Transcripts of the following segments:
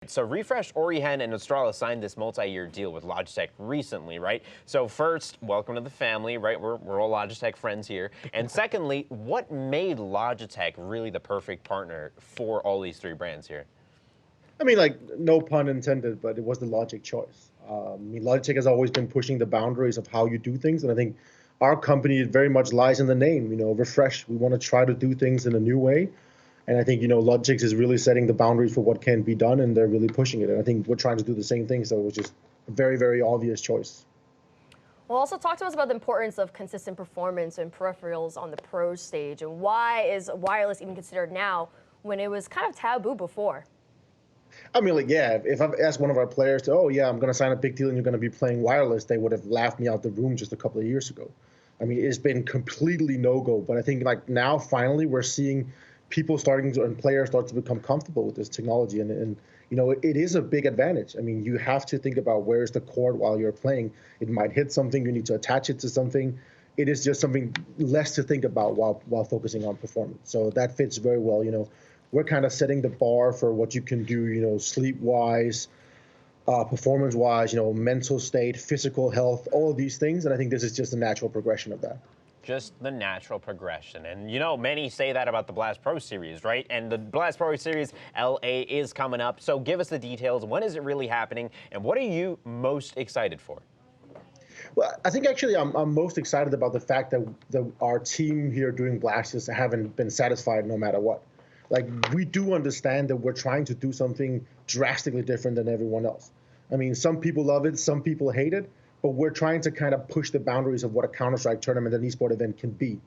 So Refresh, Orihen, and Astralis signed this multi-year deal with Logitech recently, right? So first, welcome to the family, right? We're all Logitech friends here. And secondly, what made Logitech really the perfect partner for all these three brands here? I mean, like, no pun intended, but it was the logic choice. Logitech has always been pushing the boundaries of how you do things, and I think our company very much lies in the name. Refresh. We want to try to do things in a new way, and I think Logitech is really setting the boundaries for what can be done, and they're really pushing it. And I think we're trying to do the same thing, so it's just a very, very obvious choice. Well, also talk to us about the importance of consistent performance and peripherals on the pro stage, and why is wireless even considered now when it was kind of taboo before? I mean, like, yeah, if I've asked one of our players to, oh, yeah, I'm going to sign a big deal and you're going to be playing wireless, they would have laughed me out the room just a couple of years ago. I mean, it's been completely no-go. But I think, like, now finally we're seeing people starting to, and players start to become comfortable with this technology. And it is a big advantage. I mean, you have to think about where's the cord while you're playing. It might hit something. You need to attach it to something. It is just something less to think about while focusing on performance. So that fits very well. We're kind of setting the bar for what you can do, sleep-wise, performance-wise, mental state, physical health, all of these things. And I think this is just a natural progression of that. Just the natural progression. And many say that about the Blast Pro Series, right? And the Blast Pro Series LA is coming up. So give us the details. When is it really happening? And what are you most excited for? Well, I think actually I'm most excited about the fact that our team here doing Blasters haven't been satisfied no matter what. Like, we do understand that we're trying to do something drastically different than everyone else. I mean, some people love it, some people hate it, but we're trying to kind of push the boundaries of what a Counter-Strike tournament and esport event can be.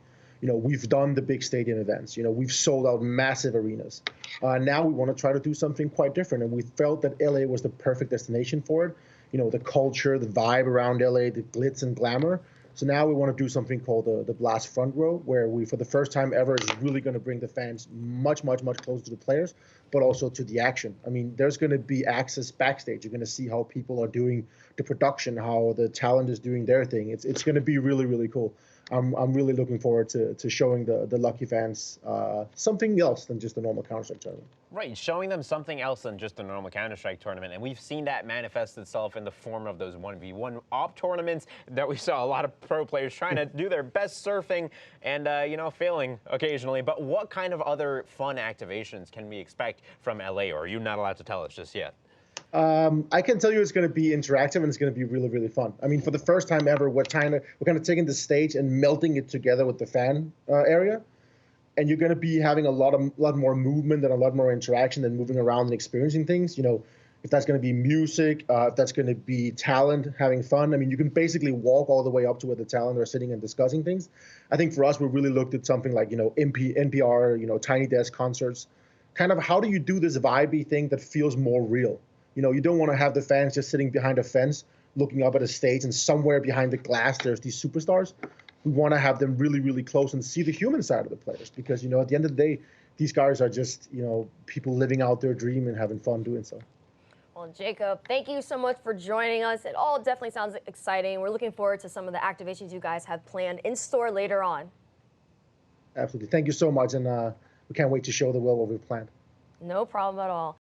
We've done the big stadium events. We've sold out massive arenas. Now we want to try to do something quite different, and we felt that LA was the perfect destination for it. The culture, the vibe around LA, the glitz and glamour. So now we want to do something called the Blast Front Row, where we, for the first time ever, is really going to bring the fans much, much, much closer to the players, but also to the action. I mean, there's going to be access backstage. You're going to see how people are doing the production, how the talent is doing their thing. It's going to be really, really cool. I'm really looking forward to showing the lucky fans something else than just a normal Counter-Strike tournament. Right, showing them something else than just a normal Counter-Strike tournament. And we've seen that manifest itself in the form of those 1v1 op tournaments that we saw a lot of pro players trying to do their best surfing and, failing occasionally. But what kind of other fun activations can we expect from LA, or are you not allowed to tell us just yet? I can tell you it's going to be interactive and it's going to be really, really fun. I mean, for the first time ever, we're kind of taking the stage and melting it together with the fan area. And you're going to be having a lot more movement and a lot more interaction than moving around and experiencing things. If that's going to be music, if that's going to be talent having fun. I mean, you can basically walk all the way up to where the talent are sitting and discussing things. I think for us, we really looked at something like, NPR, Tiny Desk concerts. Kind of, how do you do this vibey thing that feels more real? You don't want to have the fans just sitting behind a fence looking up at a stage, and somewhere behind the glass there's these superstars. We want to have them really, really close and see the human side of the players, because, at the end of the day, these guys are just, people living out their dream and having fun doing so. Well, Jakob, thank you so much for joining us. It all definitely sounds exciting. We're looking forward to some of the activations you guys have planned in store later on. Absolutely. Thank you so much, and we can't wait to show the world what we've planned. No problem at all.